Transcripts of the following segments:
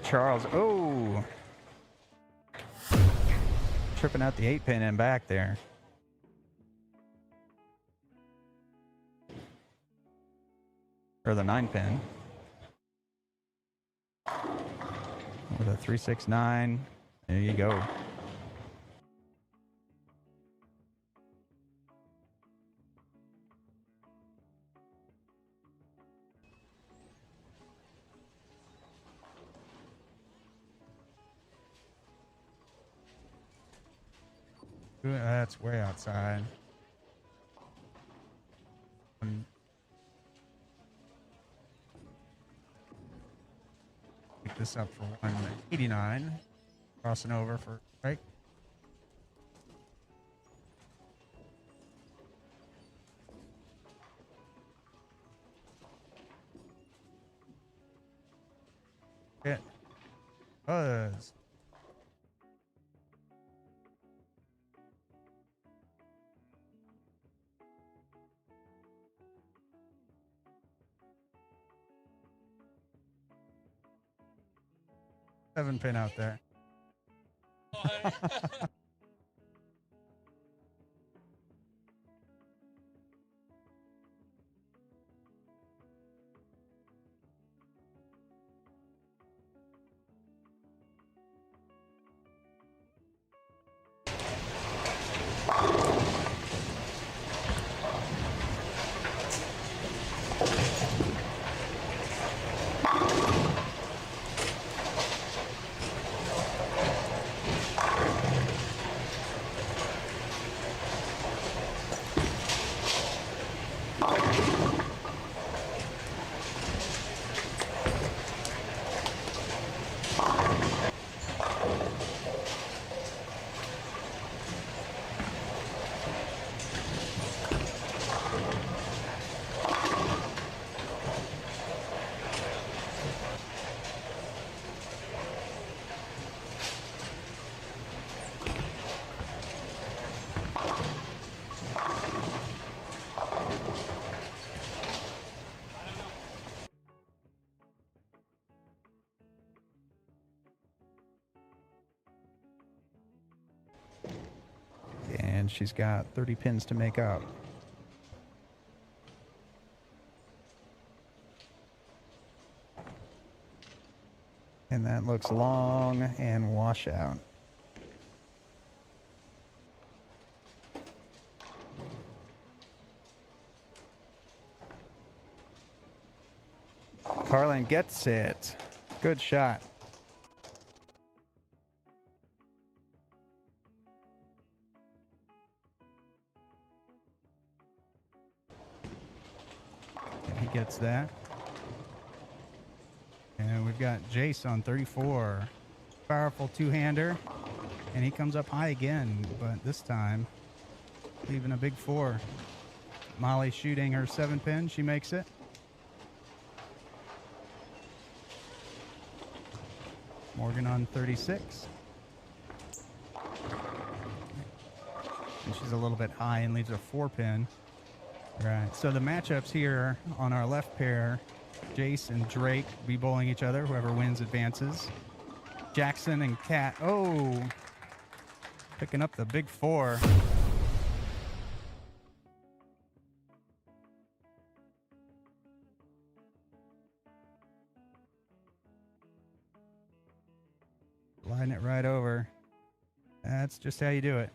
Charles. Oh, tripping out the 8-pin and back there. Or the 9-pin. With a 369. There you go. That's way outside. Pick this up for 189. Crossing over for strike. It buzz. Seven pin out there. And she's got 30 pins to make up. And that looks long and washout. Carlin gets it. Good shot. He gets that. And we've got Jace on 34. Powerful two-hander. And he comes up high again, but this time leaving a big 4. Molly shooting her 7-pin. She makes it. Morgan on 36. And she's a little bit high and leaves a 4-pin. Right. So the matchups here on our left pair, Jace and Drake be bowling each other. Whoever wins advances. Jackson and Kat. Oh, picking up the big 4. Line it right over. That's just how you do it.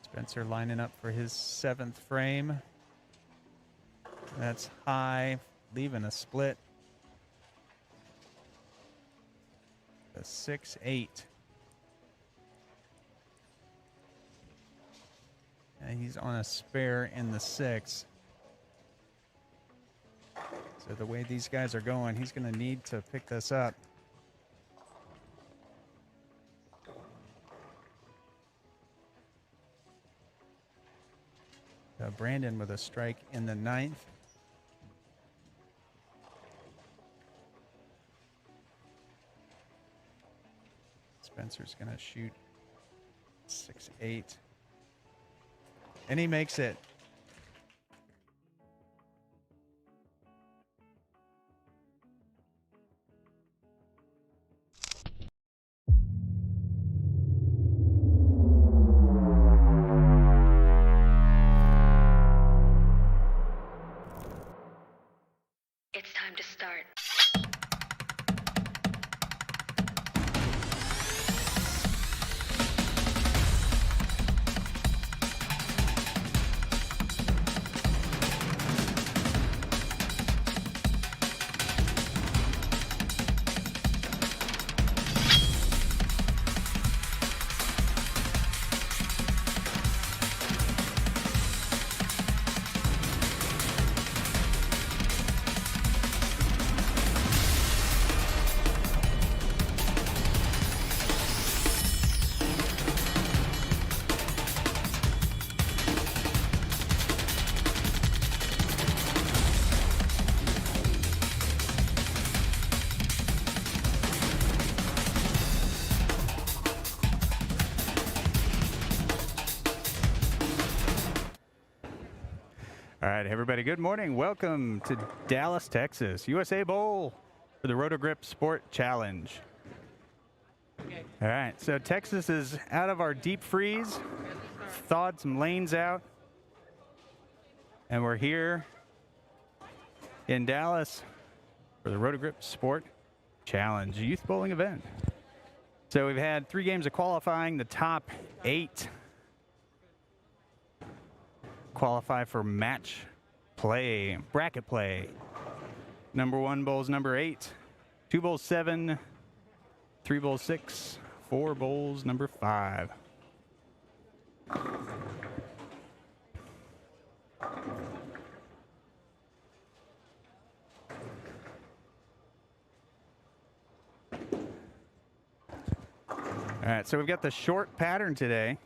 Spencer lining up for his 7th frame. That's high, leaving a split. A 6-8. And he's on a spare in the 6. So the way these guys are going, he's going to need to pick this up. Brandon with a strike in the 9th. Spencer's going to shoot 6-8. And he makes it. It's time to start. All right, everybody, good morning. Welcome to Dallas, Texas, USA Bowl for the Roto Grip Sport Challenge. All right, so Texas is out of our deep freeze, thawed some lanes out, and we're here in Dallas for the Roto Grip Sport Challenge, youth bowling event. So we've had 3 games of qualifying. The top 8 qualify for match play, bracket play. Number 1 bowls number 8, 2 bowls 7, 3 bowls 6, 4 bowls number 5. All right, so we've got the short pattern today.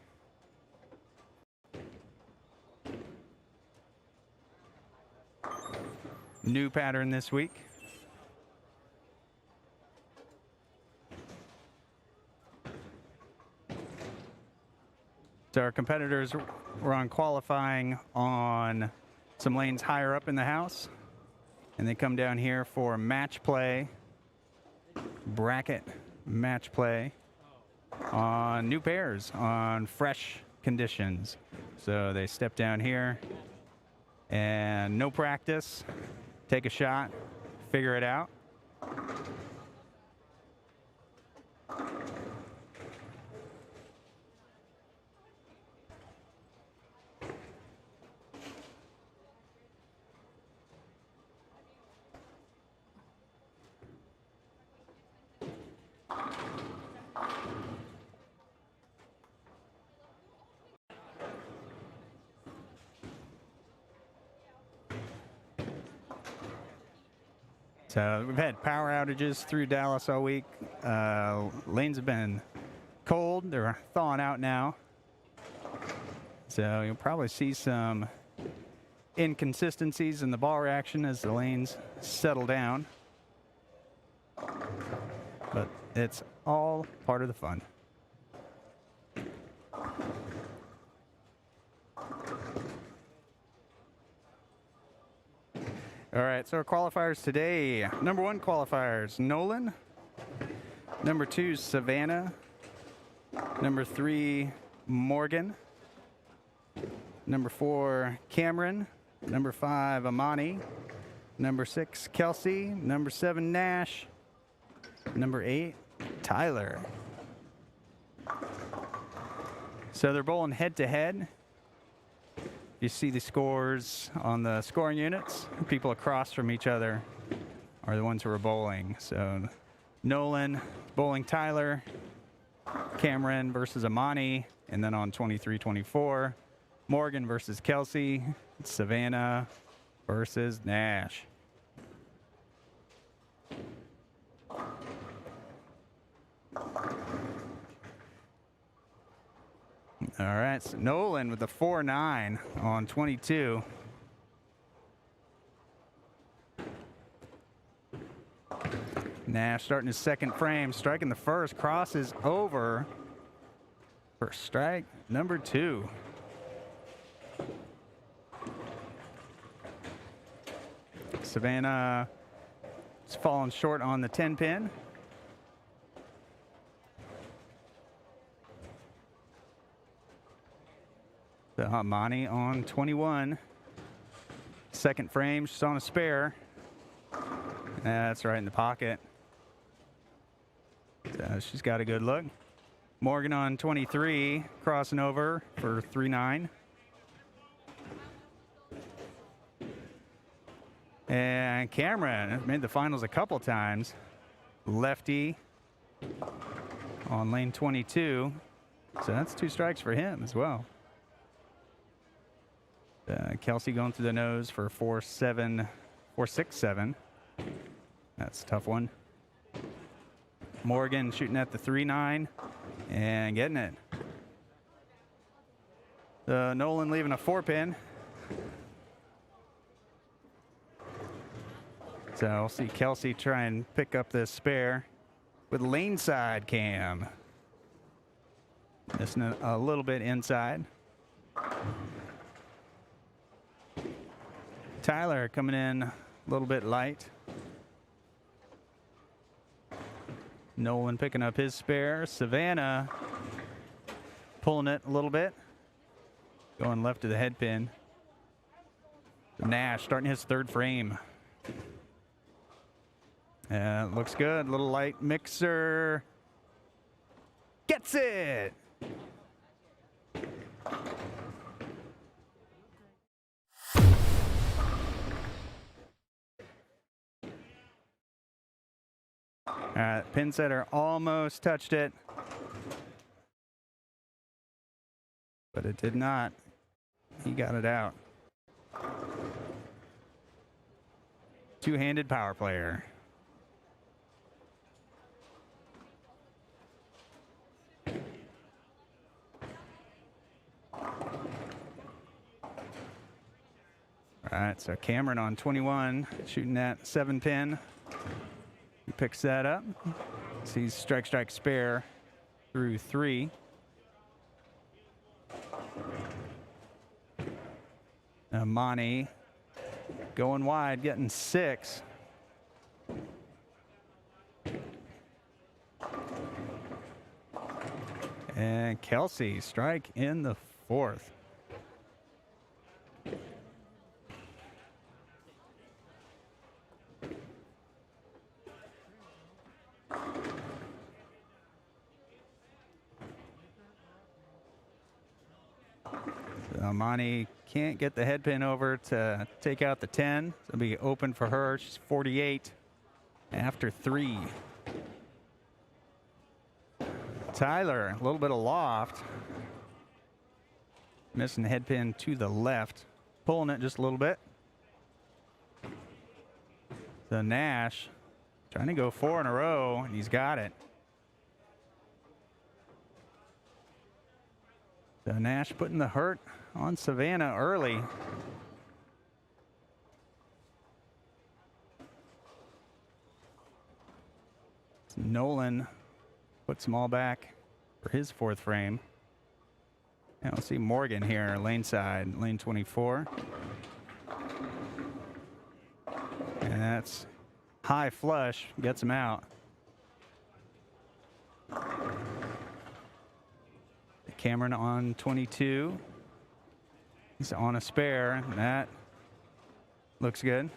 New pattern this week. So our competitors were on qualifying on some lanes higher up in the house, and they come down here for match play, bracket match play on new pairs on fresh conditions. So they step down here and no practice. Take a shot, figure it out. So we've had power outages through Dallas all week. Lanes have been cold. They're thawing out now. So you'll probably see some inconsistencies in the ball reaction as the lanes settle down. But it's all part of the fun. All right, so our qualifiers today. Number 1 qualifiers, Nolan. Number 2, Savannah. Number 3, Morgan. Number 4, Cameron. Number 5, Amani. Number 6, Kelsey. Number 7, Nash. Number 8, Tyler. So they're bowling head-to-head. You see the scores on the scoring units. People across from each other are the ones who are bowling. So Nolan bowling Tyler, Cameron versus Amani, and then on 23-24, Morgan versus Kelsey, Savannah versus Nash. All right, so Nolan with the 4-9 on 22. Nash starting his second frame, striking the first, crosses over for strike number 2. Savannah is falling short on the 10 pin. The Hamani on 21. Second frame, she's on a spare. That's right in the pocket. So she's got a good look. Morgan on 23, crossing over for 3-9. And Cameron made the finals a couple times. Lefty on lane 22. So that's 2 strikes for him as well. Kelsey going through the nose for 4-7, 4-6-7. That's a tough one. Morgan shooting at the 3-9 and getting it. Nolan leaving a 4-pin. So we'll see Kelsey try and pick up this spare with lane side cam. Missing a little bit inside. Tyler coming in a little bit light. Nolan picking up his spare. Savannah pulling it a little bit. Going left to the head pin. Nash starting his 3rd frame. Looks good. Little light mixer. Gets it! Pin setter almost touched it, but it did not. He got it out. Two-handed power player. All right, so Cameron on 21, shooting that 7-pin. He picks that up. Sees strike, spare through 3. Amani going wide, getting 6. And Kelsey, strike in the 4th. Amani can't get the head pin over to take out the 10. It'll be open for her. She's 48 after 3. Tyler, a little bit of loft. Missing the head pin to the left. Pulling it just a little bit. So Nash trying to go 4 in a row, and he's got it. So Nash putting the hurt on Savannah early. Nolan puts them all back for his 4th frame. And we'll see Morgan here, lane side, lane 24. And that's high flush, gets him out. Cameron on 22. He's on a spare. That looks good.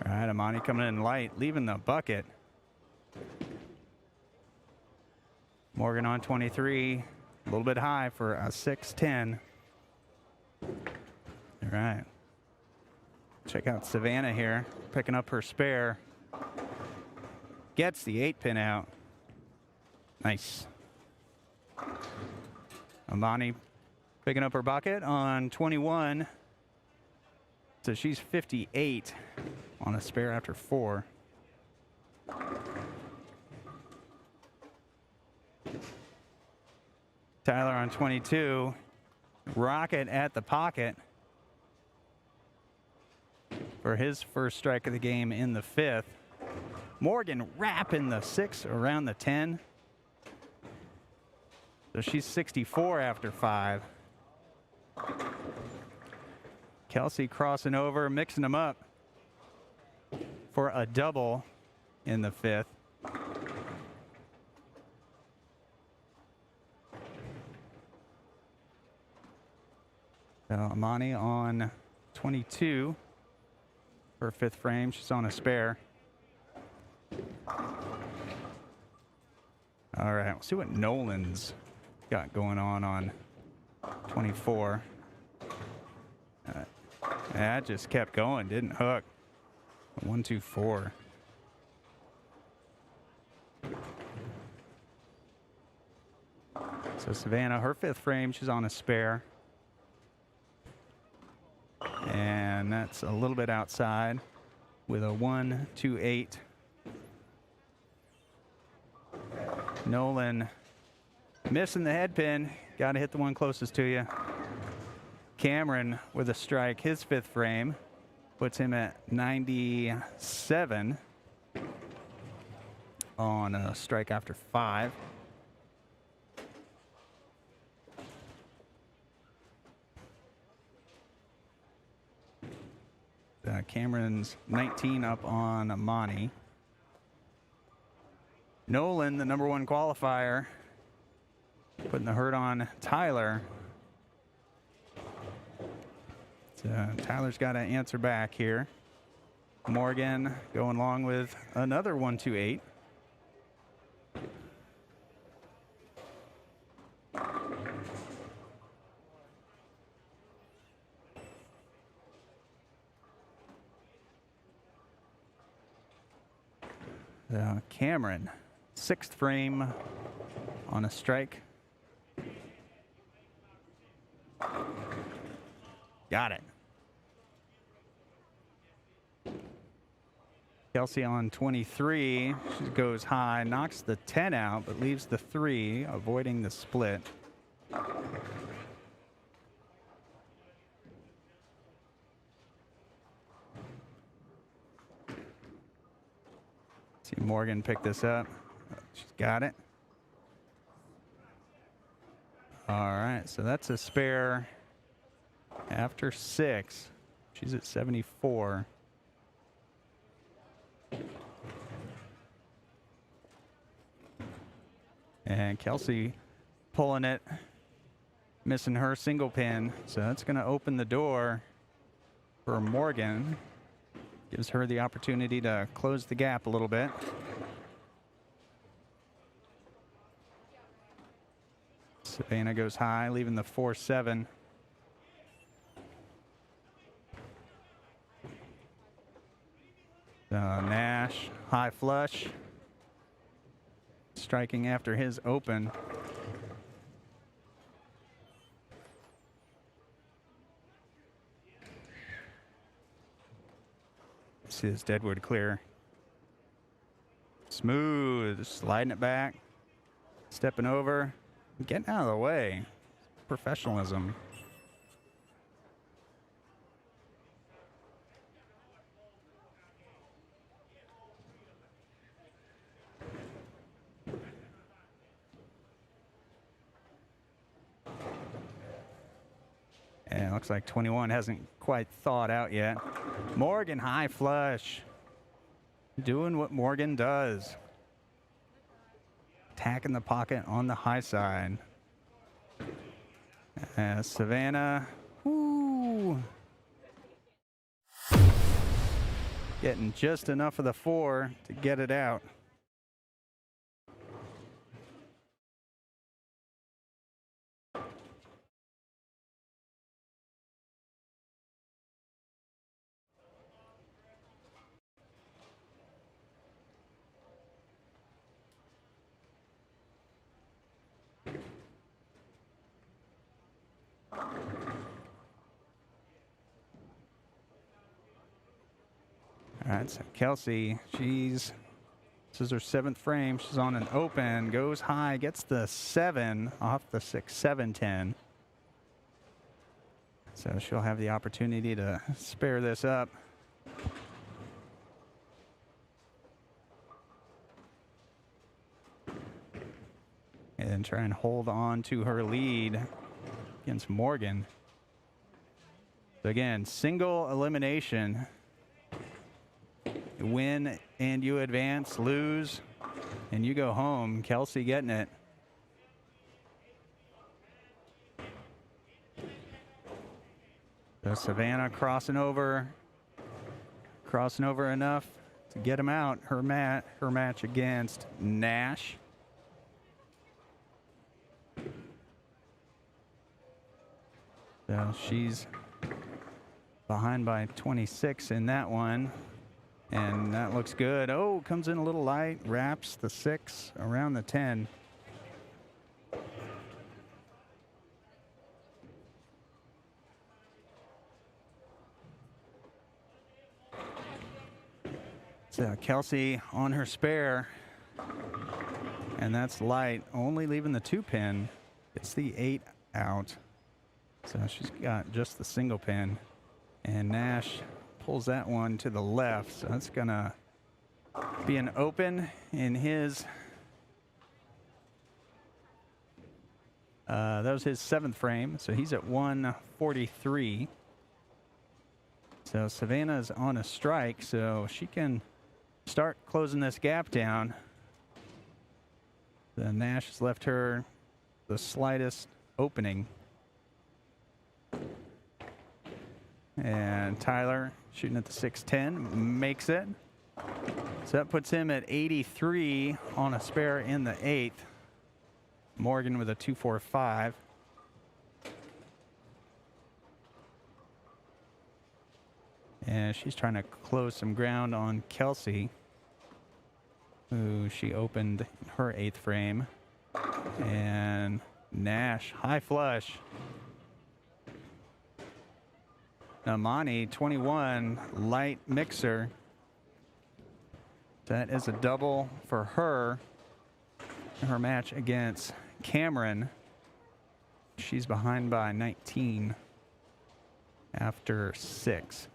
All right, Amani coming in light, leaving the bucket. Morgan on 23, a little bit high for a 6-10. All right. Check out Savannah here, picking up her spare. Gets the 8-pin out. Nice. Amani picking up her bucket on 21. So she's 58 on a spare after 4. Tyler on 22. Rocket at the pocket for his first strike of the game in the 5th. Morgan wrapping the 6 around the 10. So she's 64 after 5. Kelsey crossing over, mixing them up for a double in the 5th. So Amani on 22 for 5th frame. She's on a spare. All right, we'll see what Nolan's got going on 24. That just kept going, didn't hook. 1, 2, 4. So Savannah, her 5th frame, she's on a spare. And that's a little bit outside with a 1, 2, 8. Nolan missing the head pin. Got to hit the one closest to you. Cameron with a strike, his 5th frame, puts him at 97 on a strike after 5. Cameron's 19 up on Amani. Nolan, the number 1 qualifier, putting the hurt on Tyler. So Tyler's got to answer back here. Morgan going along with another 1, 2, 8. Cameron, 6th frame on a strike. Got it. Kelsey on 23. She goes high, knocks the 10 out, but leaves the 3, avoiding the split. See Morgan pick this up. She's got it. All right, so that's a spare after 6. She's at 74. And Kelsey pulling it, missing her single pin. So that's going to open the door for Morgan. Gives her the opportunity to close the gap a little bit. Savannah goes high, leaving the 4-7. Nash, high flush. Striking after his open. See this deadwood clear. Smooth, sliding it back. Stepping over, getting out of the way. Professionalism. And it looks like 21 hasn't quite thawed out yet. Morgan, high flush. Doing what Morgan does. Attacking the pocket on the high side. Savannah, whoo. Getting just enough of the 4 to get it out. All right, so Kelsey, this is her 7th frame. She's on an open, goes high, gets the 7 off the 6-7-10. So she'll have the opportunity to spare this up. And try and hold on to her lead against Morgan. So again, single elimination. You win and you advance, lose and you go home. Kelsey getting it. So Savannah crossing over enough to get him out. Her match against Nash. So she's behind by 26 in that one. And that looks good. Oh, comes in a little light, wraps the 6 around the 10. So Kelsey on her spare, and that's light, only leaving the 2 pin. It's the 8 out. So she's got just the single pin, and Nash pulls that one to the left. So that's gonna be an open in his, that was his 7th frame. So he's at 143. So Savannah's on a strike, so she can start closing this gap down. The Nash has left her the slightest opening. And Tyler shooting at the 6-10, makes it. So that puts him at 83 on a spare in the 8th. Morgan with a 2.45. And she's trying to close some ground on Kelsey, who she opened her 8th frame. And Nash, high flush. Amani, 21, light mixer. That is a double for her. Her match against Cameron. She's behind by 19 after 6.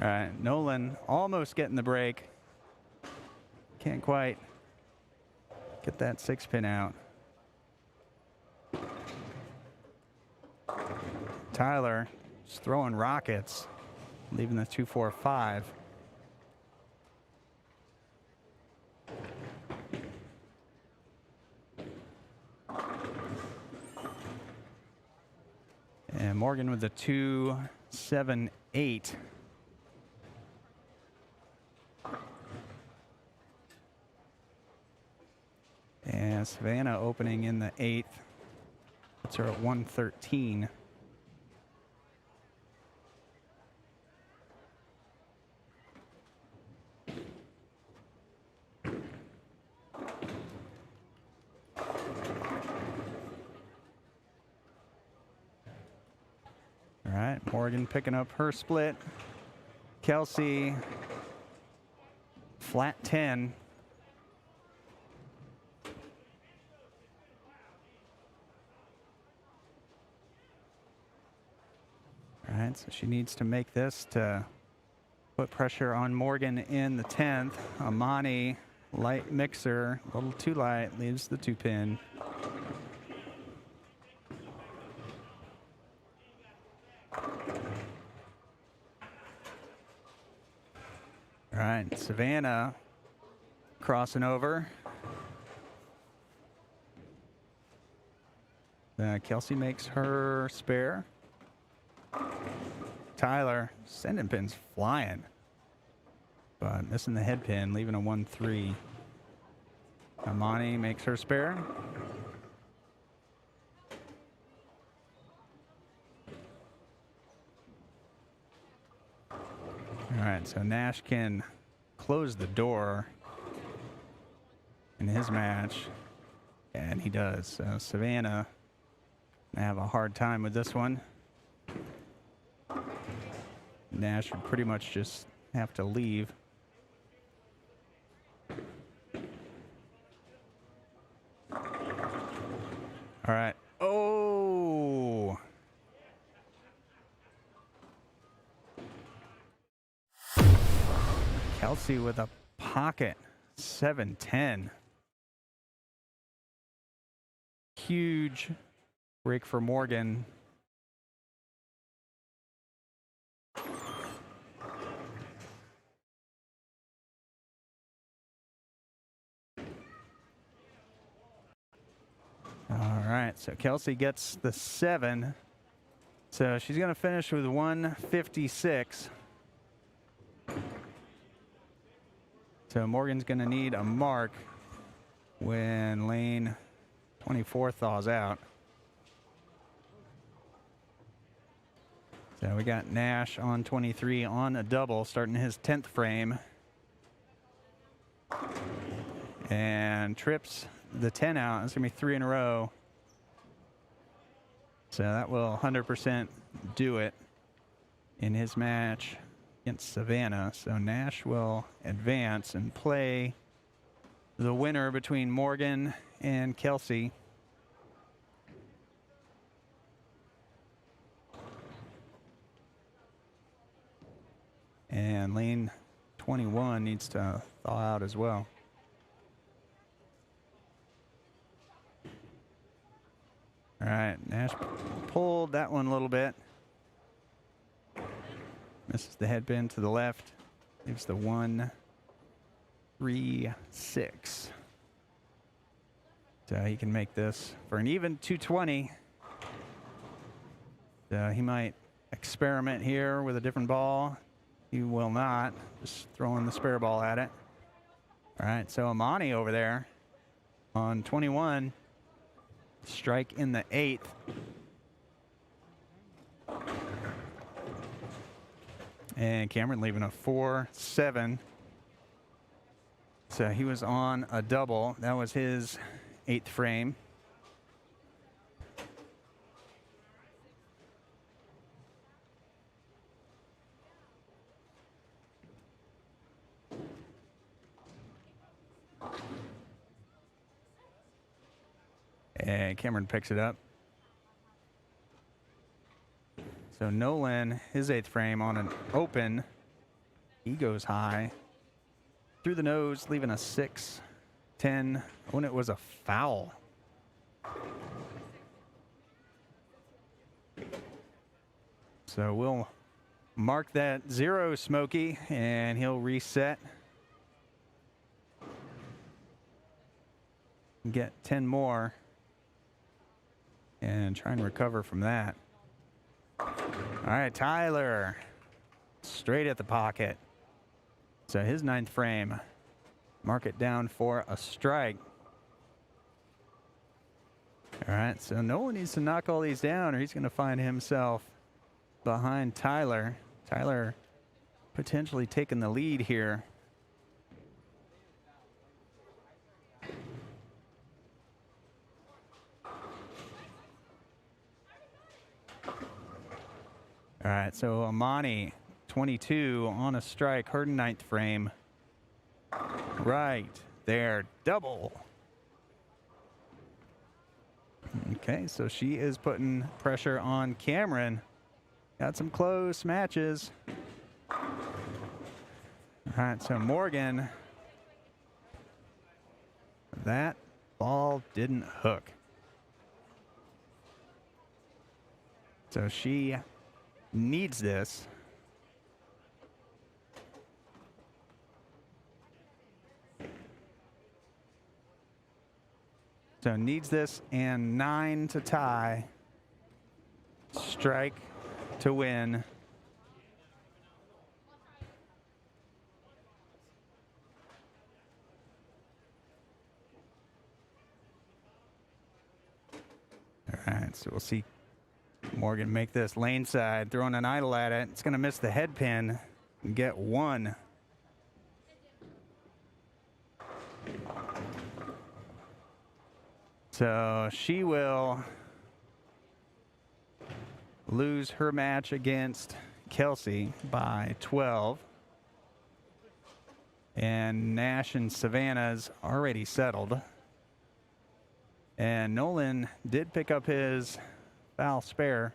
All right, Nolan almost getting the break. Can't quite get that 6 pin out. Tyler just throwing rockets, leaving the 2.45. And Morgan with the 2.78. And Savannah opening in the 8th. Puts her at 113. All right, Morgan picking up her split. Kelsey, flat 10. All right, so she needs to make this to put pressure on Morgan in the 10th. Amani, light mixer, a little too light, leaves the 2 pin. All right, Savannah crossing over. Kelsey makes her spare. Tyler sending pins flying, but missing the head pin, leaving a 1-3. Amani makes her spare. right, so Nash can close the door in his match, and he does. So Savannah gonna have a hard time with this one. Nash would pretty much just have to leave. All right. Oh! Kelsey with a pocket. 7-10. Huge break for Morgan. All right, so Kelsey gets the 7. So she's going to finish with 156. So Morgan's going to need a mark when lane 24 thaws out. So we got Nash on 23 on a double, starting his 10th frame. And trips the 10 out. It's going to be 3 in a row. So that will 100% do it in his match against Savannah. So Nash will advance and play the winner between Morgan and Kelsey. And lane 21 needs to thaw out as well. All right, Nash pulled that one a little bit. Misses the headpin to the left. Leaves the 1-3-6. So he can make this for an even 220. So he might experiment here with a different ball. He will not. Just throwing the spare ball at it. All right, so Amani over there on 21. Strike in the 8th. And Cameron leaving a 4-7. So he was on a double. That was his 8th frame. And Cameron picks it up. So Nolan, his 8th frame on an open. He goes high. Through the nose, leaving a 6-10. Oh, and it was a foul. So we'll mark that 0, Smokey, and he'll reset. Get 10 more. And try and recover from that. All right, Tyler. Straight at the pocket. So his 9th frame. Mark it down for a strike. All right, so Nolan needs to knock all these down or he's going to find himself behind Tyler. Tyler potentially taking the lead here. All right, so Amani, 22 on a strike, her 9th frame. Right there, double. Okay, so she is putting pressure on Cameron. Got some close matches. All right, so Morgan. That ball didn't hook. So she needs this. So needs this and 9 to tie. Strike to win. All right, so we'll see Morgan make this lane side, throwing an idle at it. It's going to miss the head pin. get 1. So she will lose her match against Kelsey by 12. And Nash and Savannah's already settled. And Nolan did pick up his foul spare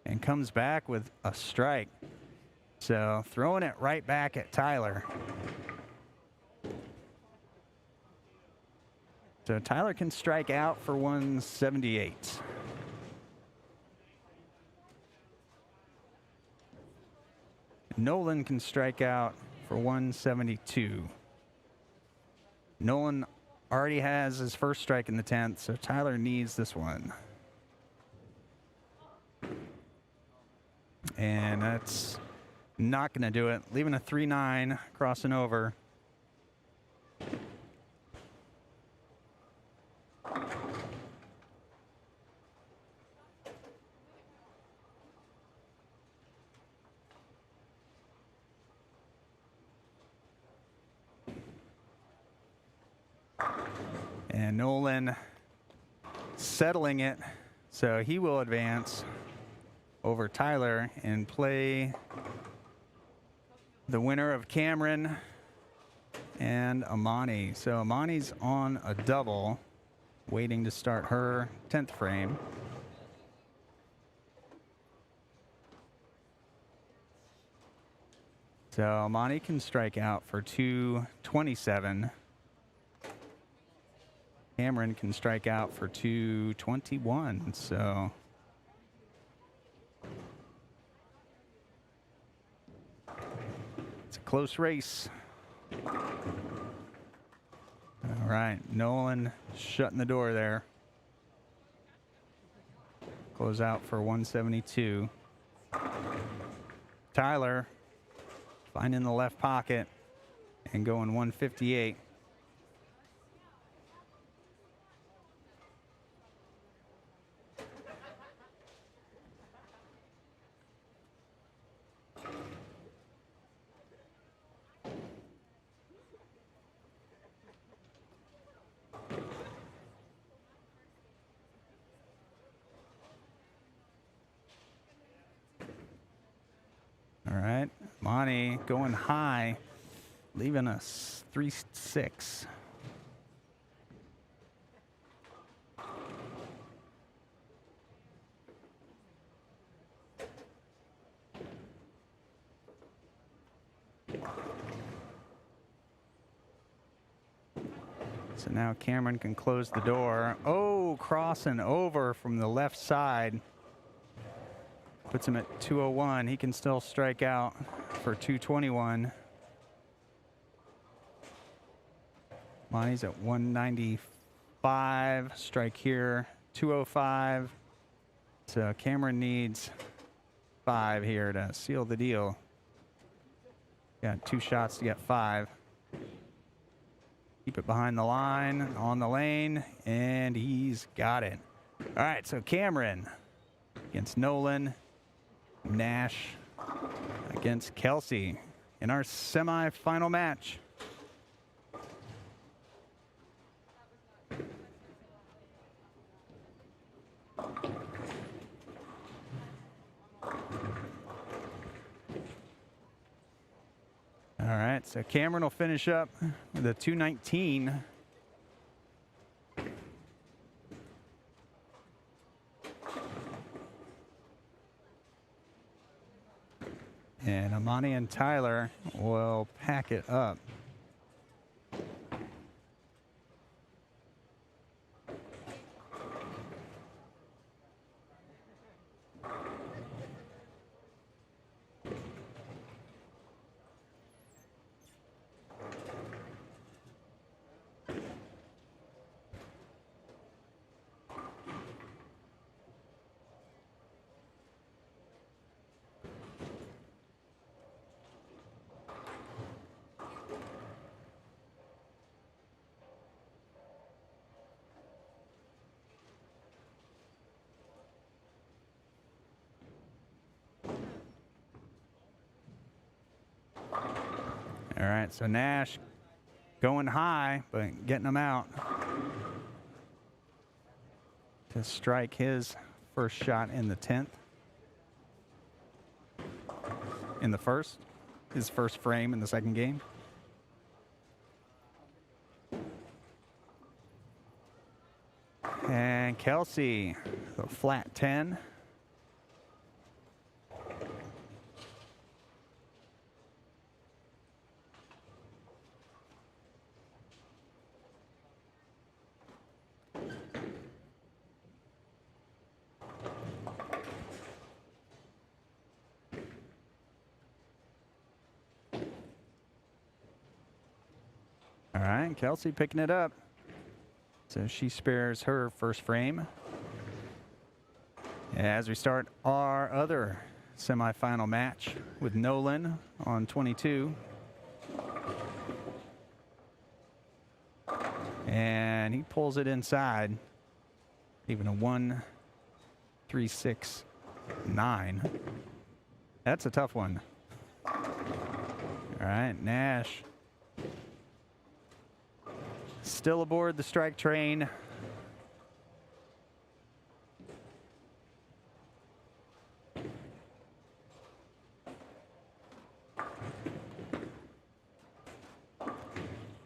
and comes back with a strike. So throwing it right back at Tyler. So Tyler can strike out for 178. Nolan can strike out for 172. Nolan already has his first strike in the 10th, so Tyler needs this one. And that's not going to do it. Leaving a 3-9, crossing over. And Nolan settling it, so he will advance over Tyler and play the winner of Cameron and Amani. So Amani's on a double, waiting to start her 10th frame. So Amani can strike out for 227. Cameron can strike out for 221. So it's a close race. All right, Nolan shutting the door there. Close out for 172. Tyler finding the left pocket and going 158. All right, Monty going high, leaving us 3-6. So now Cameron can close the door. Oh, crossing over from the left side. Puts him at 201. He can still strike out for 221. Monty's at 195. Strike here, 205. So Cameron needs 5 here to seal the deal. Got 2 shots to get 5. Keep it behind the line, on the lane, and he's got it. All right, so Cameron against Nolan. Nash against Kelsey in our semifinal match. All right, so Cameron will finish up with a 219. And Amani and Tyler will pack it up. All right, so Nash going high, but getting him out to strike his first shot in the 10th. In the first, his first frame in the second game. And Kelsey, the flat 10. All right, Kelsey picking it up. So she spares her first frame. As we start our other semifinal match with Nolan on 22. And he pulls it inside. Even a 1-3-6-9. That's a tough one. All right, Nash still aboard the strike train.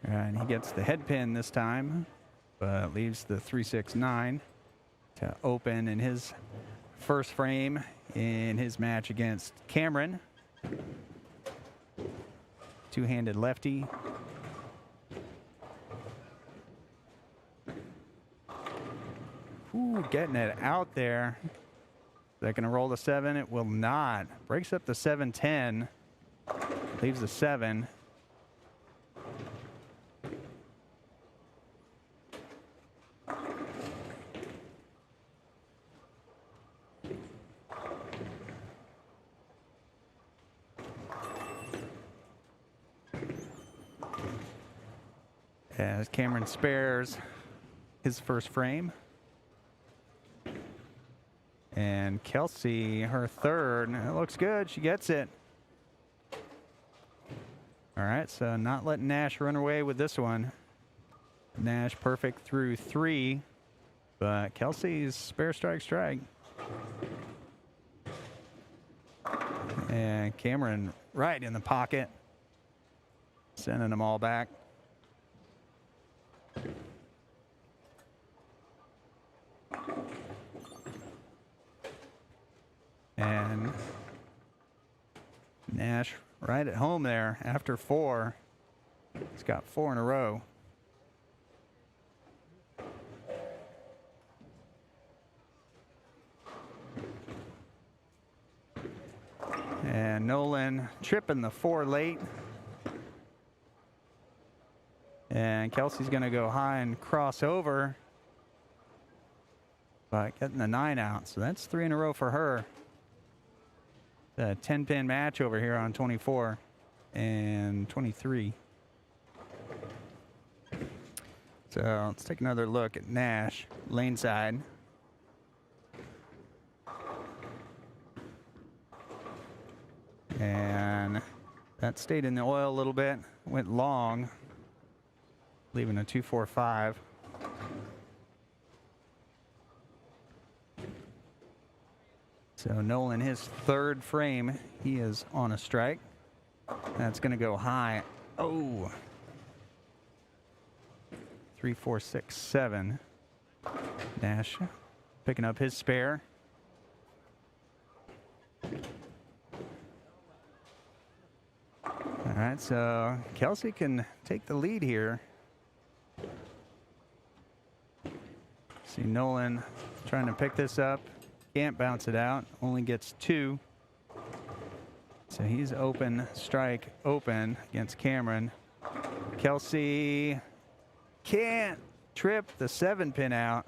And he gets the head pin this time, but leaves the 3-6-9 to open in his first frame in his match against Cameron. Two-handed lefty. Ooh, getting it out there. Is that going to roll the 7? It will not. Breaks up the 7-10. Leaves the 7. As Cameron spares his first frame. And Kelsey, her third. It looks good. She gets it. All right, so not letting Nash run away with this one. Nash perfect through 3, but Kelsey's spare strike. And Cameron right in the pocket, sending them all back. And Nash right at home there after 4. He's got 4 in a row. And Nolan tripping the 4 late. And Kelsey's going to go high and cross over, but getting the 9 out. So that's 3 in a row for her. The 10-pin match over here on 24 and 23. So let's take another look at Nash, lane side. And that stayed in the oil a little bit, went long, leaving a 2-4-5. So Nolan, his third frame, he is on a strike. That's going to go high. Oh. 3-4-6-7. Nash picking up his spare. All right, so Kelsey can take the lead here. See Nolan trying to pick this up. Can't bounce it out, only gets 2. So he's open, strike open against Cameron. Kelsey can't trip the 7-pin out.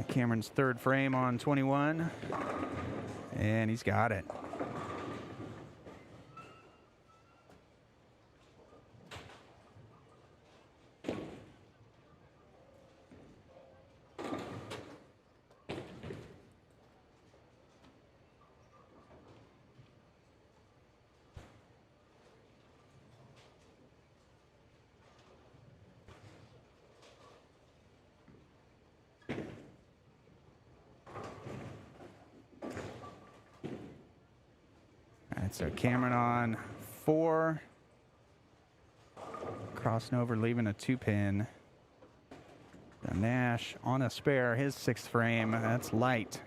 Cameron's third frame on 21, and he's got it. so Cameron on 4. Crossing over, leaving a 2-pin. Nash on a spare, his 6th frame. That's light.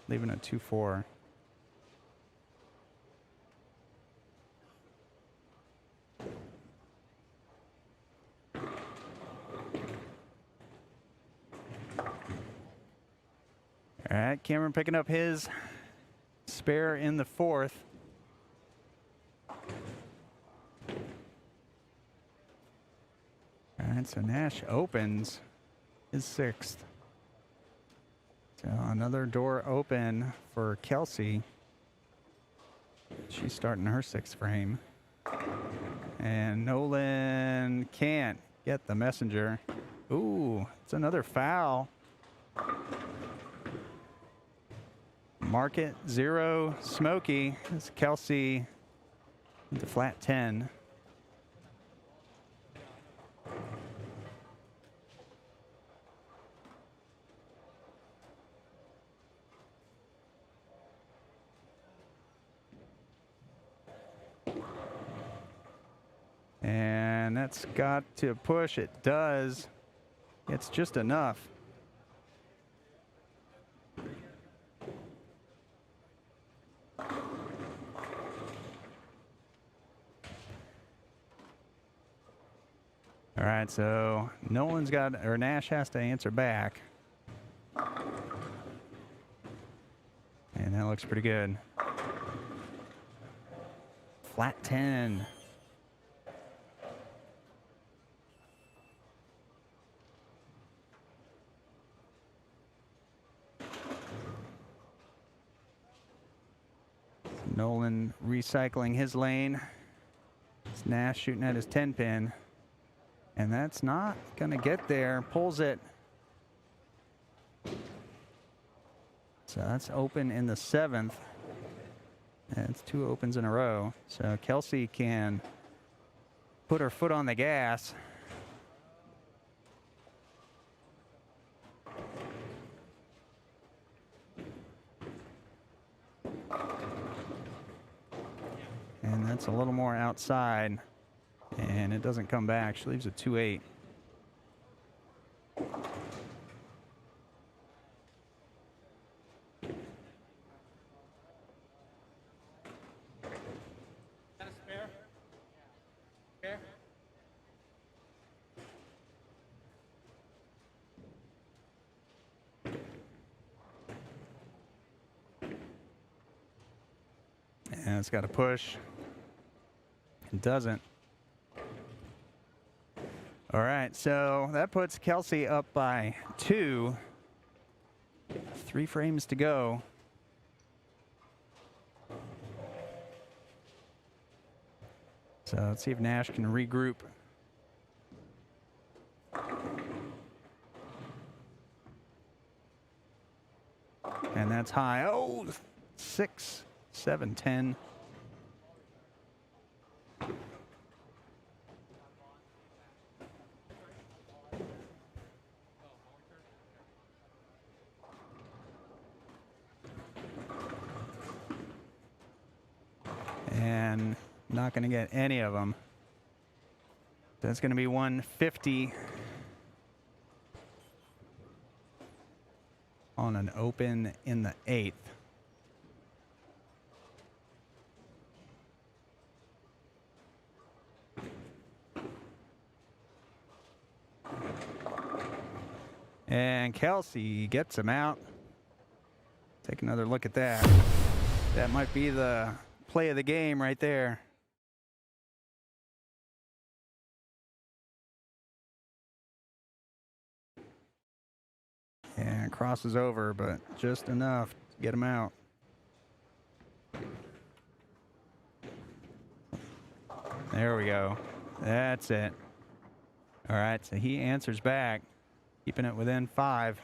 Leaving a 2-4. All right, Cameron picking up his spare in the 4th. All right, so Nash opens his 6th. So another door open for Kelsey. She's starting her 6th frame. And Nolan can't get the messenger. Ooh, it's another foul. Market 0, Smokey. It's Kelsey into flat 10. And that's got to push. It does. It's just enough. All right, so Nolan's got, or Nash has to answer back. And that looks pretty good. Flat 10. Nolan recycling his lane. It's Nash shooting at his 10-pin. And that's not going to get there. Pulls it. So that's open in the 7th. And it's 2 opens in a row. So Kelsey can put her foot on the gas. And that's a little more outside. And it doesn't come back. She leaves a 2-8. And it's got to push. It doesn't. All right, so that puts Kelsey up by 2. 3 frames to go. So let's see if Nash can regroup. And that's high. Oh, 6, 7, 10. And not going to get any of them. That's going to be 150 on an open in the 8th. And Kelsey gets him out. Take another look at that. That might be the play of the game right there. And crosses over, but just enough to get him out. There we go. That's it. All right, so he answers back, keeping it within 5.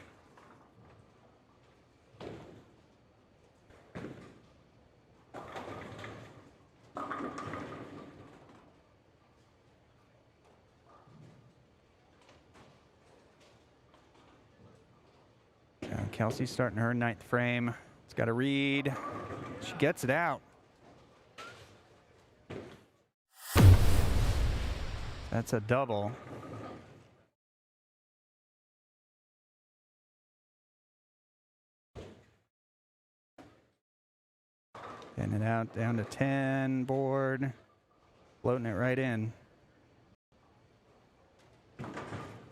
Kelsey's starting her 9th frame. It's got a read. She gets it out. That's a double. Getting it out down to 10 board. Floating it right in.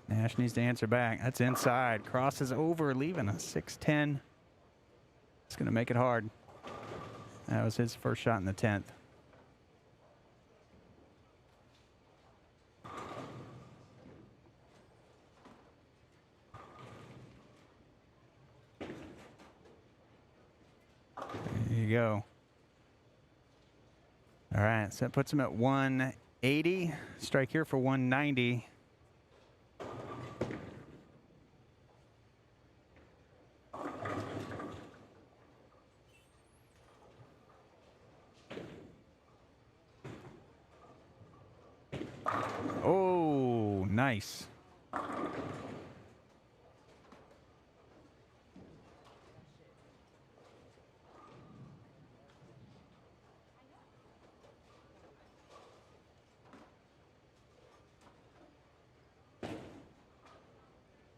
Nash needs to answer back. That's inside. Crosses over, leaving a 6-10. It's going to make it hard. That was his first shot in the 10th. There you go. All right, so that puts him at 180. Strike here for 190. Oh, nice.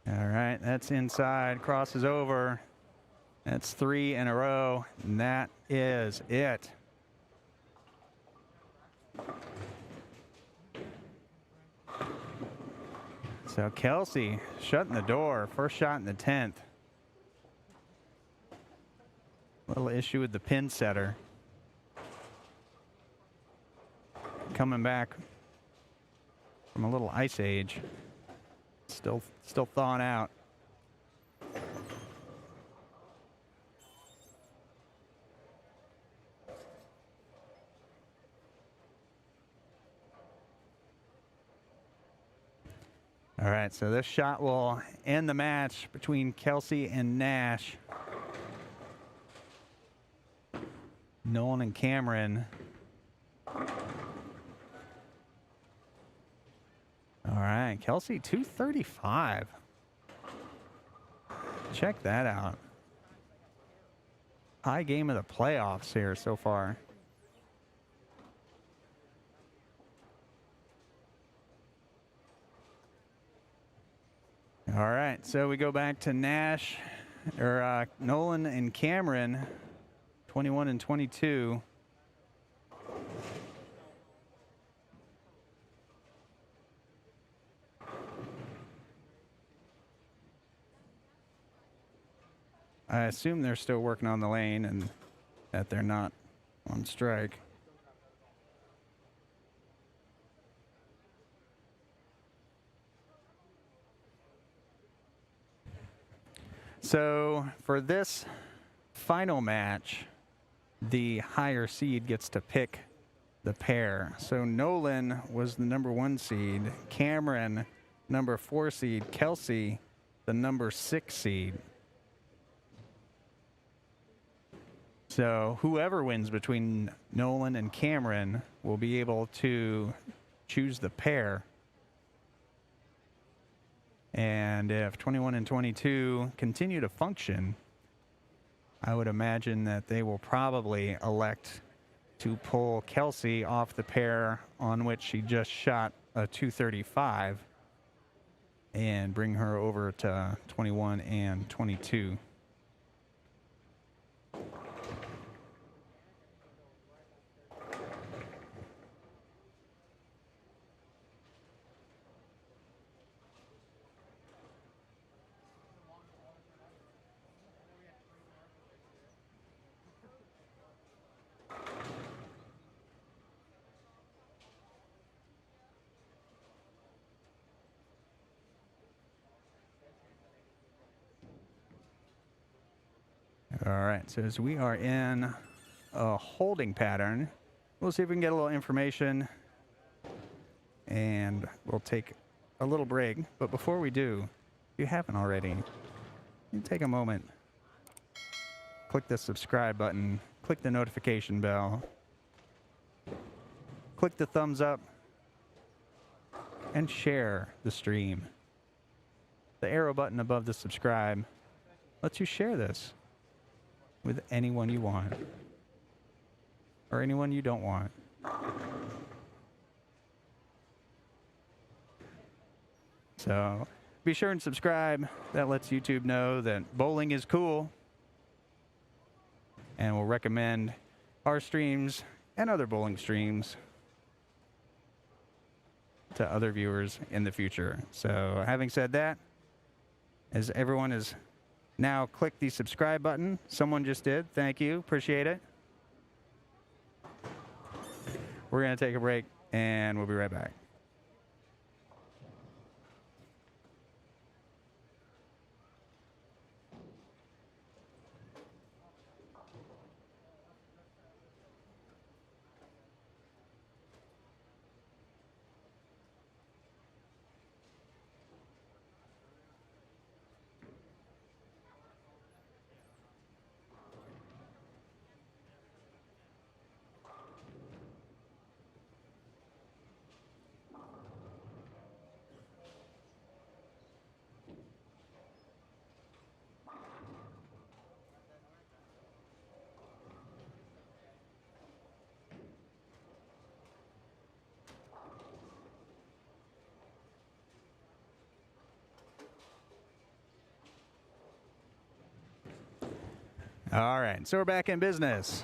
All right, that's inside, crosses over. That's 3 in a row, and that is it. So Kelsey shutting the door, first shot in the 10th. Little issue with the pin setter. Coming back from a little ice age. Still thawing out. All right, so this shot will end the match between Kelsey and Nash. Nolan and Cameron. All right, Kelsey 235. Check that out. High game of the playoffs here so far. All right, so we go back to Nash, or Nolan and Cameron, 21 and 22. I assume they're still working on the lane and that they're not on strike. So for this final match, the higher seed gets to pick the pair. So Nolan was the #1 seed, Cameron #4 seed, Kelsey the #6 seed. So whoever wins between Nolan and Cameron will be able to choose the pair. And if 21 and 22 continue to function, I would imagine that they will probably elect to pull Kelsey off the pair on which she just shot a 235 and bring her over to 21 and 22. All right, so as we are in a holding pattern, we'll see if we can get a little information and we'll take a little break. But before we do, if you haven't already, you take a moment, click the subscribe button, click the notification bell, click the thumbs up, and share the stream. The arrow button above the subscribe lets you share this with anyone you want. or anyone you don't want. So be sure and subscribe. That lets YouTube know that bowling is cool, and we'll recommend our streams and other bowling streams to other viewers in the future. So having said that, as everyone has now clicked the subscribe button, someone just did. Thank you. Appreciate it. We're going to take a break, and we'll be right back. All right, so we're back in business.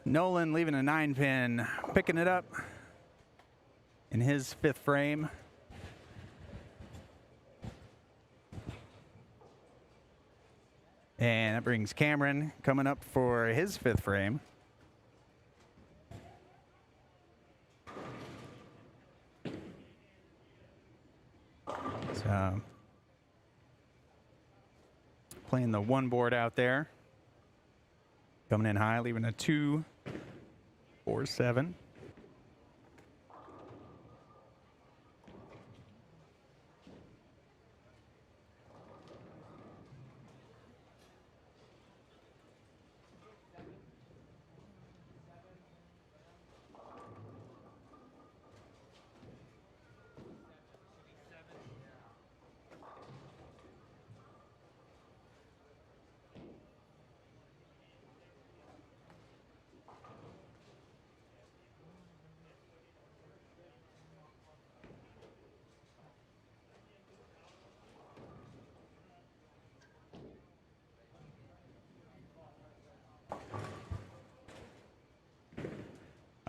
Nolan leaving a 9-pin, picking it up in his 5th frame. And that brings Cameron coming up for his 5th frame. So playing the 1 board out there. Coming in high, leaving a 2, 4, 7.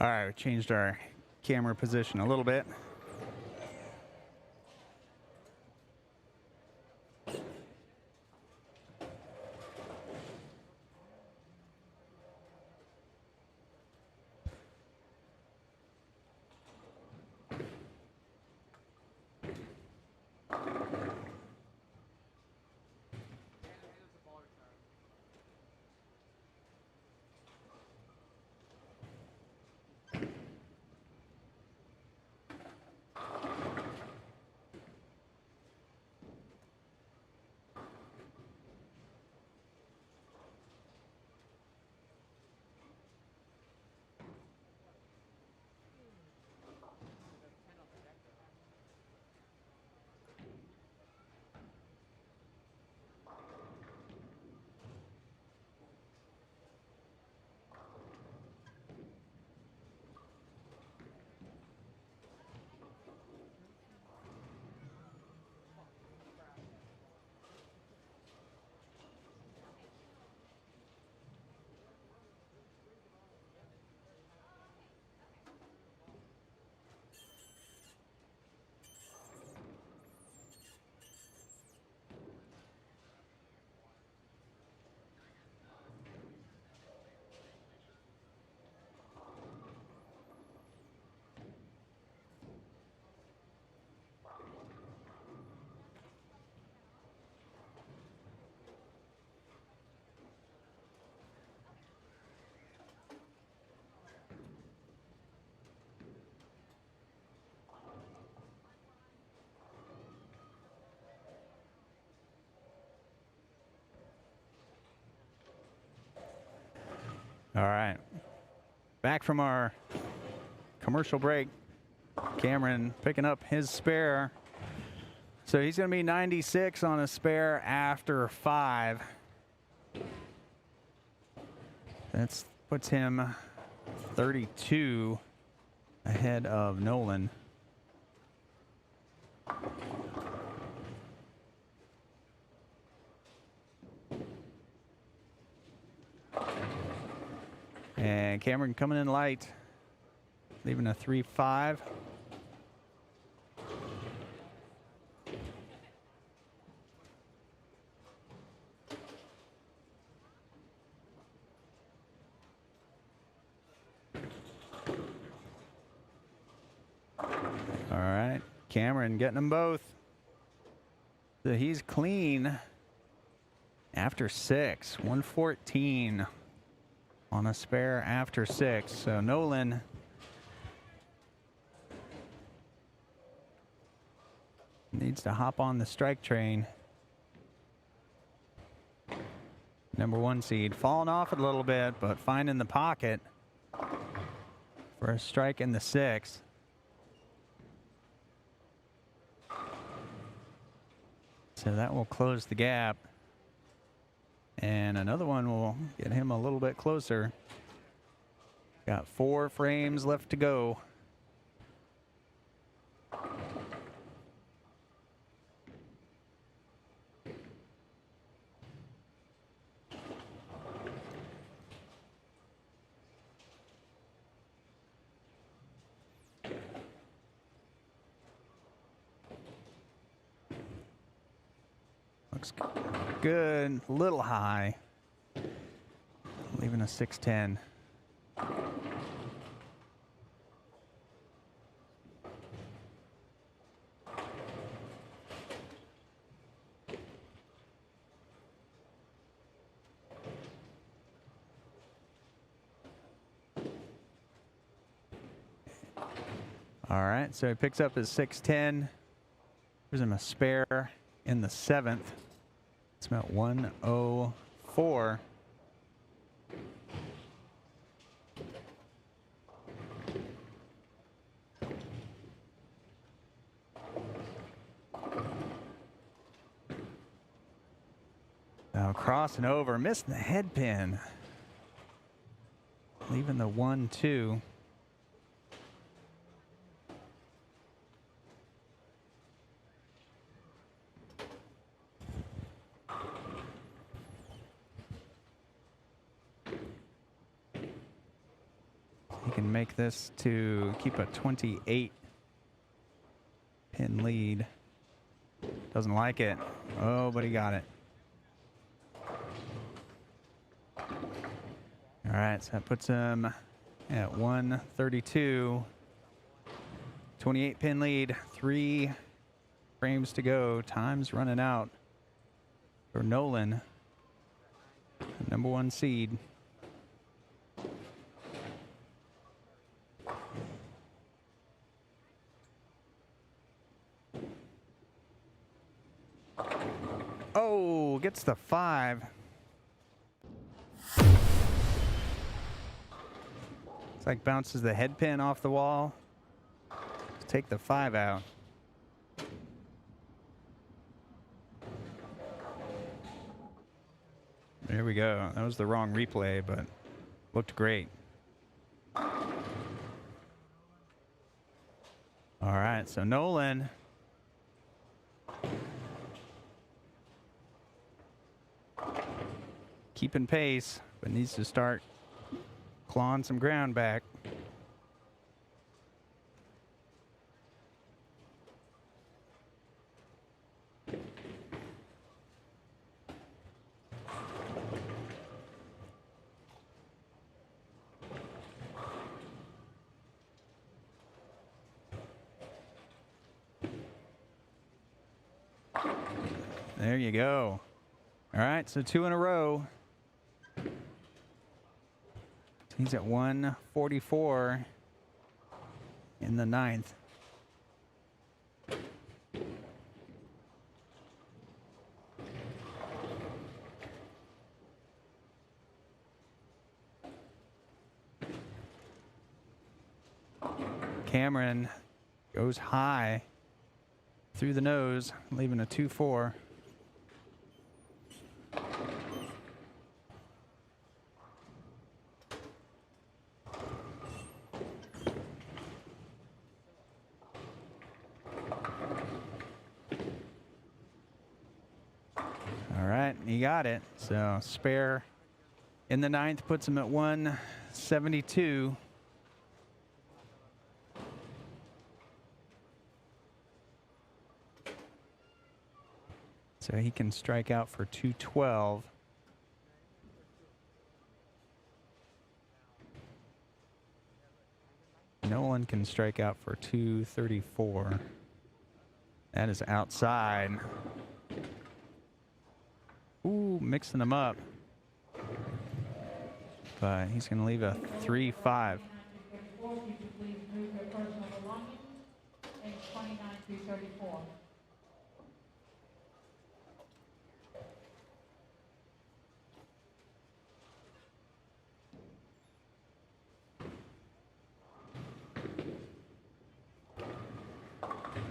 All right, we changed our camera position a little bit. All right. Back from our commercial break. Cameron picking up his spare. So he's going to be 96 on a spare after 5. That's puts him 32 ahead of Nolan. And Cameron coming in light, leaving a 3-5. All right, Cameron getting them both. So he's clean after 6, 114 on a spare after 6. So Nolan needs to hop on the strike train. Number 1 seed falling off a little bit, but finding the pocket for a strike in the 6th. So that will close the gap. And another one will get him a little bit closer. Got 4 frames left to go. Looks good, a little high. Leaving a 610. All right, so he picks up his 610. Gives him a spare in the 7th. It's about 104. Now crossing over, missing the head pin. Leaving the 1-2. He can make this to keep a 28 pin lead. Doesn't like it. Oh, but he got it. All right, so that puts him at 132. 28 pin lead, 3 frames to go. Time's running out for Nolan, number 1 seed. Oh, gets the 5. It's like bounces the head pin off the wall. Take the 5 out. There we go. That was the wrong replay, but looked great. All right, so Nolan keeping pace, but needs to start clawing some ground back. There you go. All right, so 2 in a row. He's at 144 in the 9th. Cameron goes high through the nose, leaving a 2-4. he got it. So spare in the ninth puts him at 172. So he can strike out for 212. Nolan can strike out for 234. That is outside. Ooh, mixing them up. But he's going to leave a 3-5.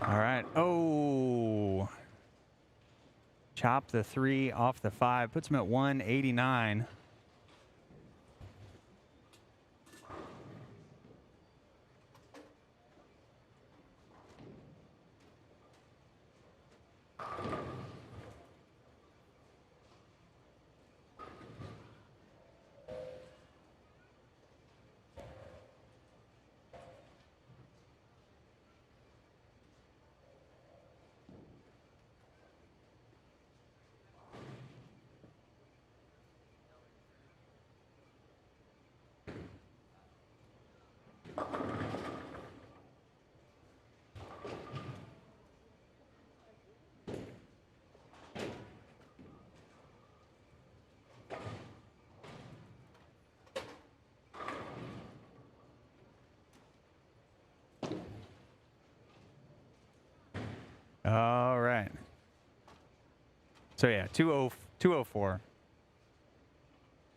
All right. Oh. Chop the 3 off the 5. Puts him at 189. All right. So yeah, 204.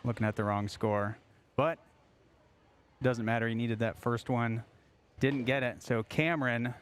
Looking at the wrong score. But doesn't matter. He needed that first one. Didn't get it. So Cameron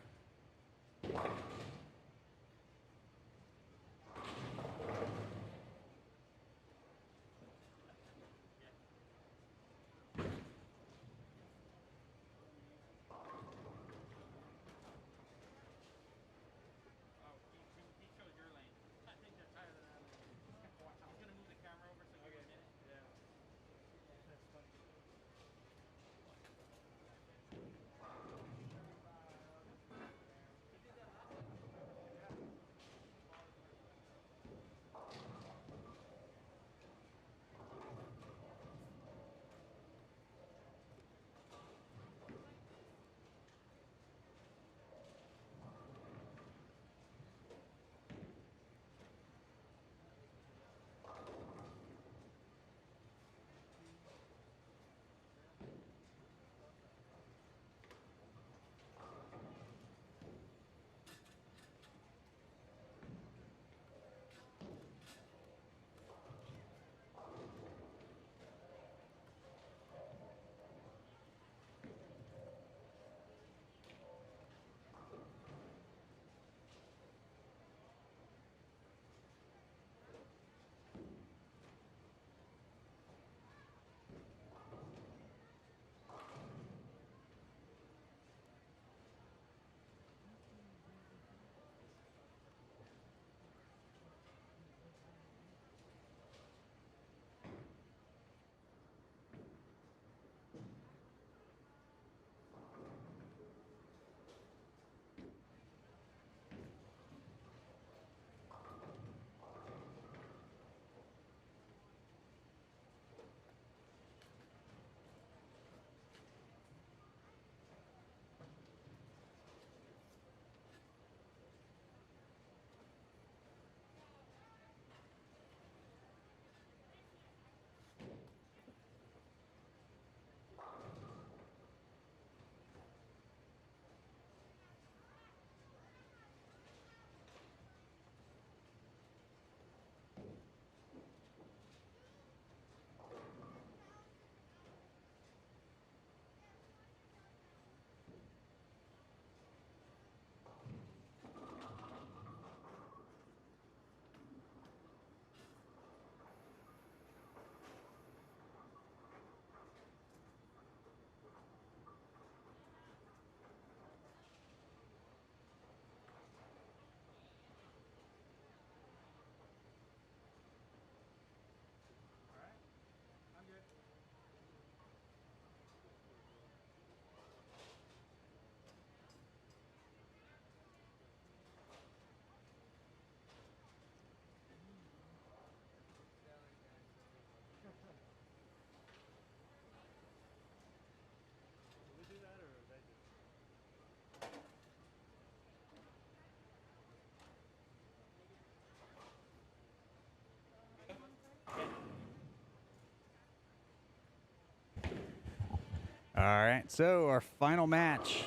All right, so our final match.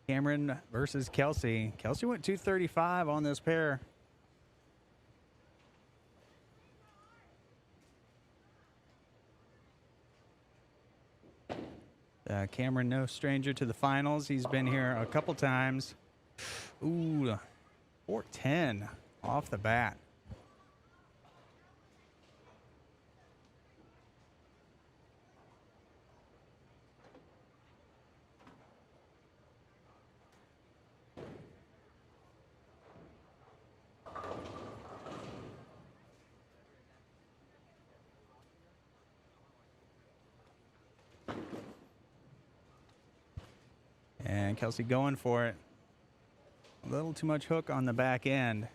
Cameron versus Kelsey. Kelsey went 235 on this pair. Cameron, no stranger to the finals. He's been here a couple times. Ooh, 410 off the bat. And Kelsey going for it. A little too much hook on the back end.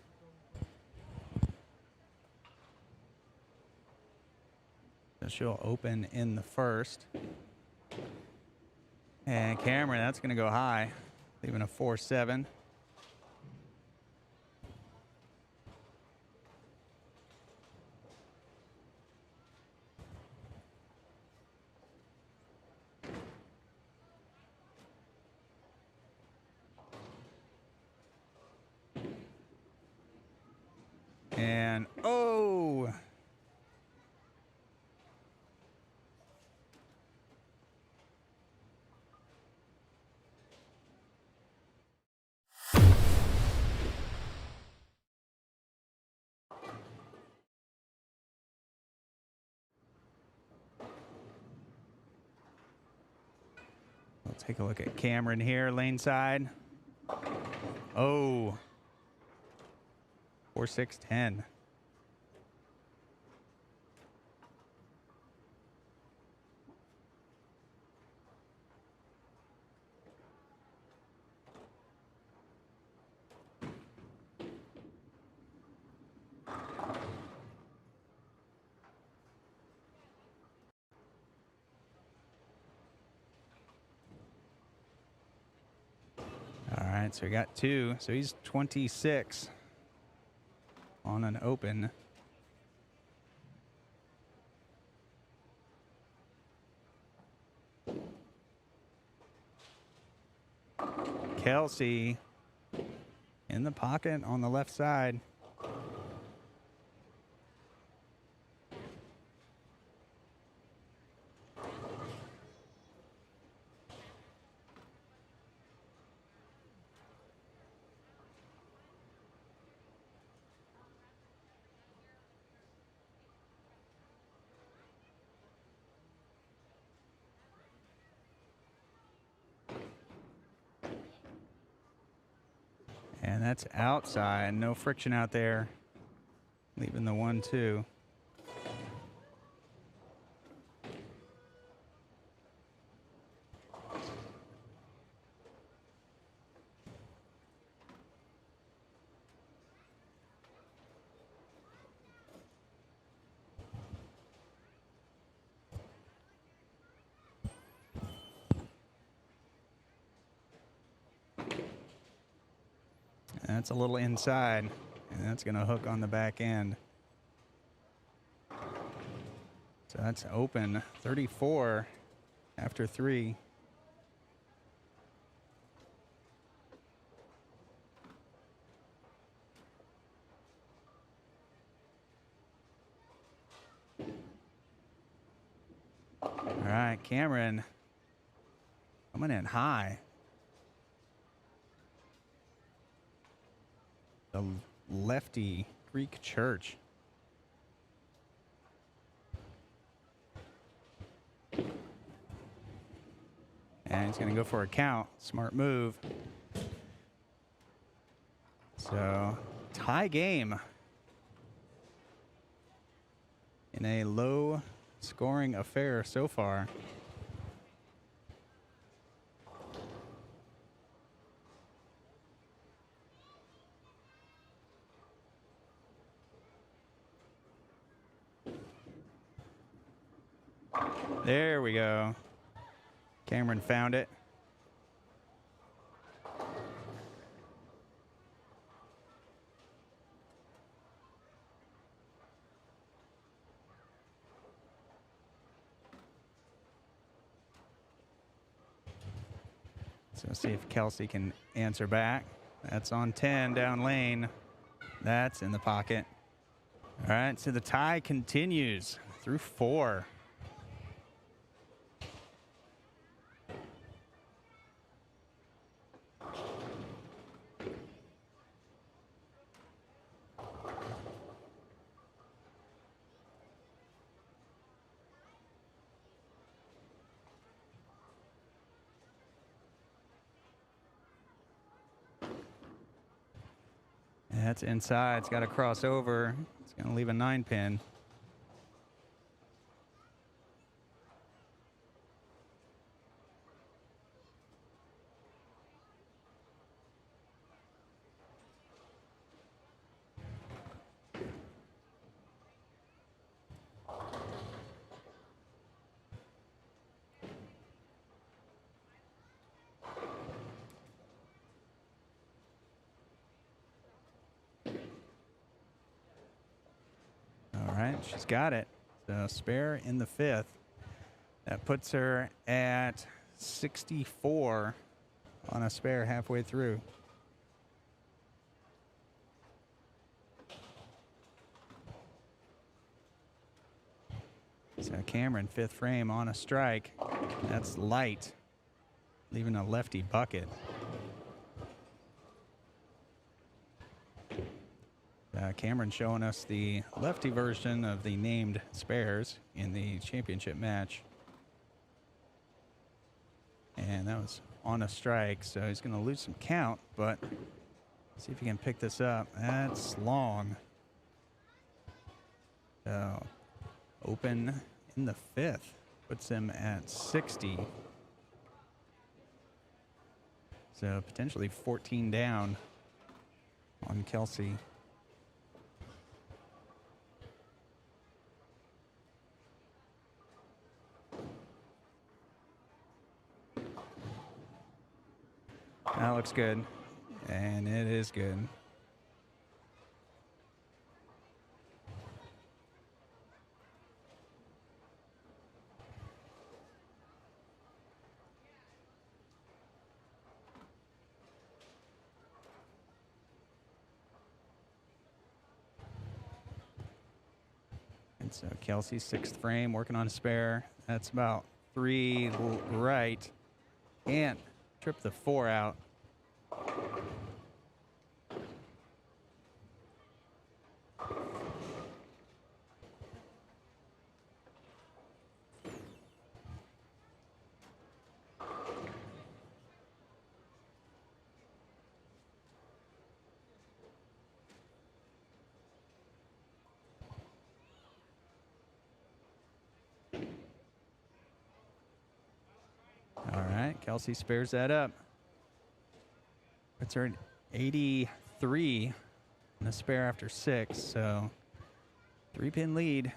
So she'll open in the first. And Cameron, that's going to go high, leaving a 4-7. And oh! We'll take a look at Cameron here, lane side. Oh. 4-6-10. All right, so we got two. So he's 26 on an open. Kelsey in the pocket on the left side. And that's outside. No friction out there. Leaving the 1-2. That's a little inside, and that's going to hook on the back end. So that's open 34 after 3. All right, Cameron coming in high. The lefty Greek church. And he's going to go for a count. Smart move. So, tie game in a low scoring affair so far. There we go. Cameron found it. So see if Kelsey can answer back. That's on 10 down lane. That's in the pocket. All right, so the tie continues through 4. That's inside. It's got to cross over. It's going to leave a 9-pin. All right, she's got it. So spare in the 5th. That puts her at 64 on a spare halfway through. So Cameron, 5th frame on a strike. That's light, leaving a lefty bucket. Cameron showing us the lefty version of the named spares in the championship match. And that was on a strike, so he's going to lose some count, but see if he can pick this up. That's long. So open in the 5th puts him at 60. So potentially 14 down on Kelsey. That looks good, and it is good. And so Kelsey's 6th frame, working on a spare. That's about 3 right. Can't trip the 4 out. All right, Kelsey spares that up. It's her 83 and a spare after 6, so 3-pin lead.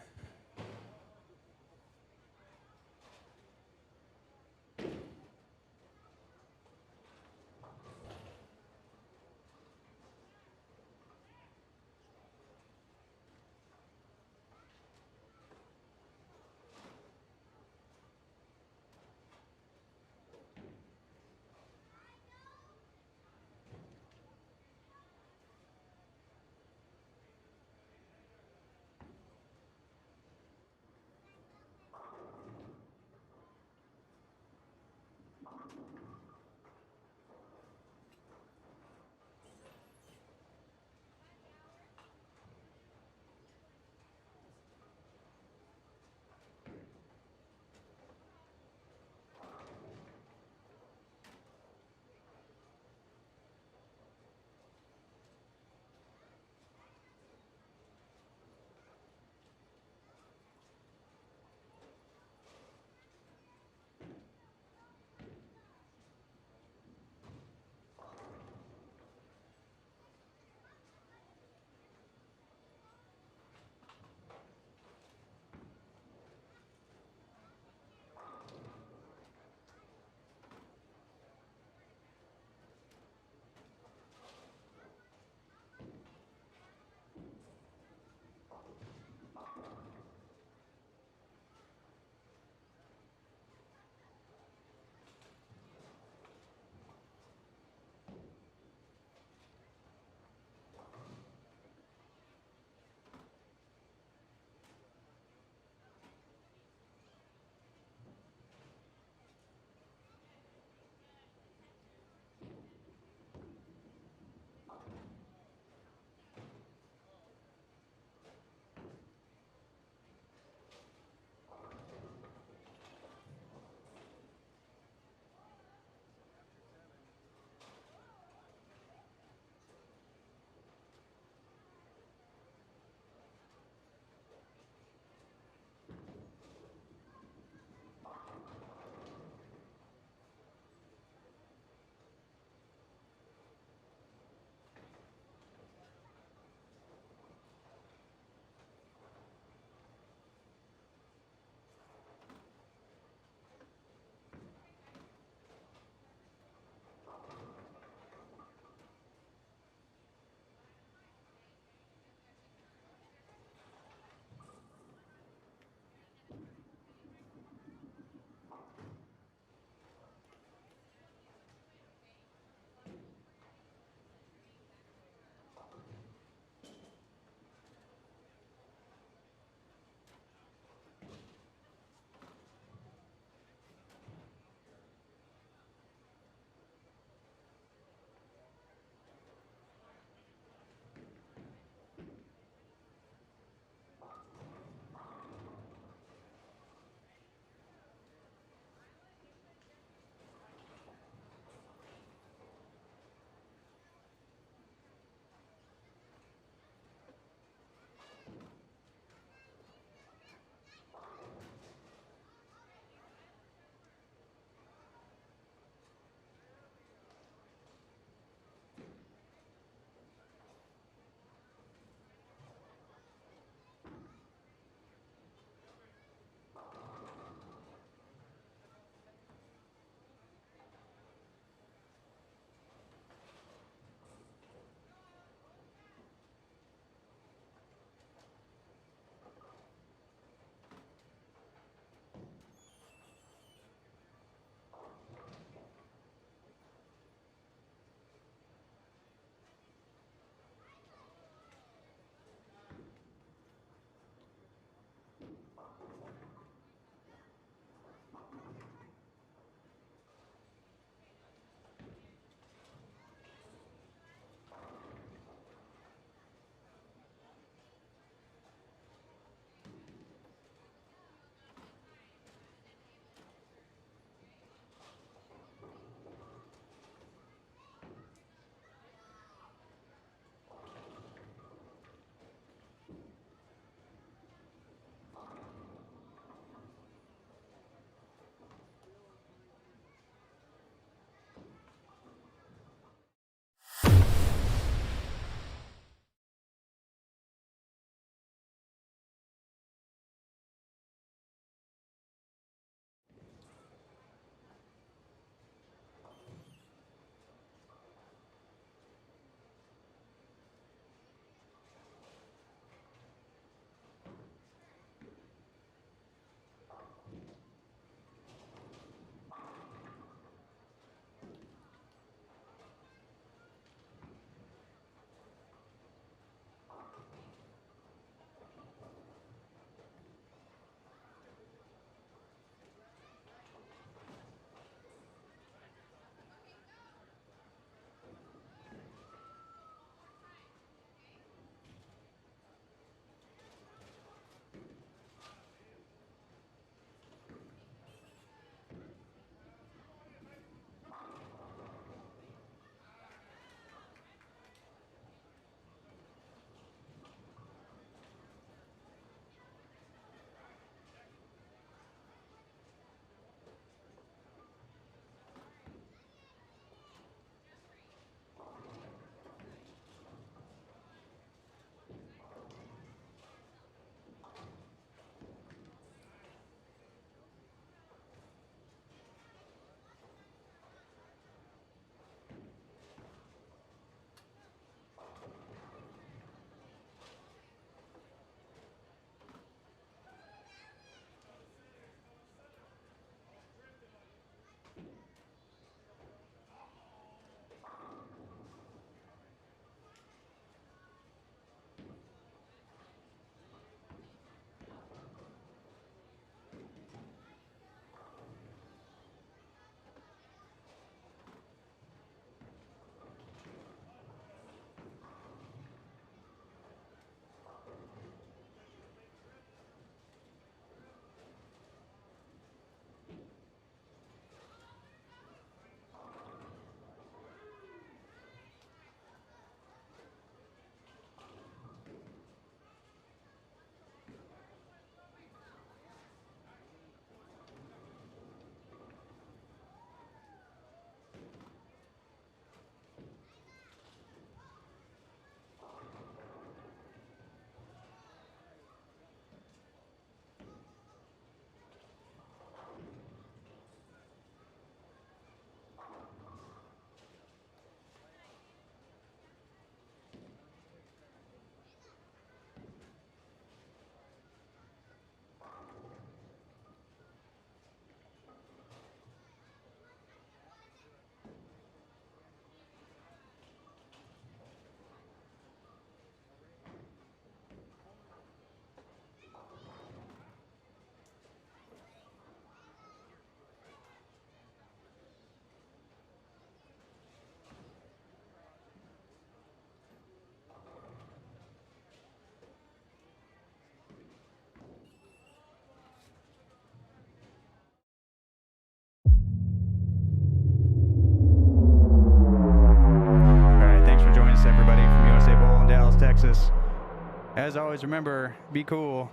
As always, remember, be cool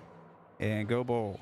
and go bowl.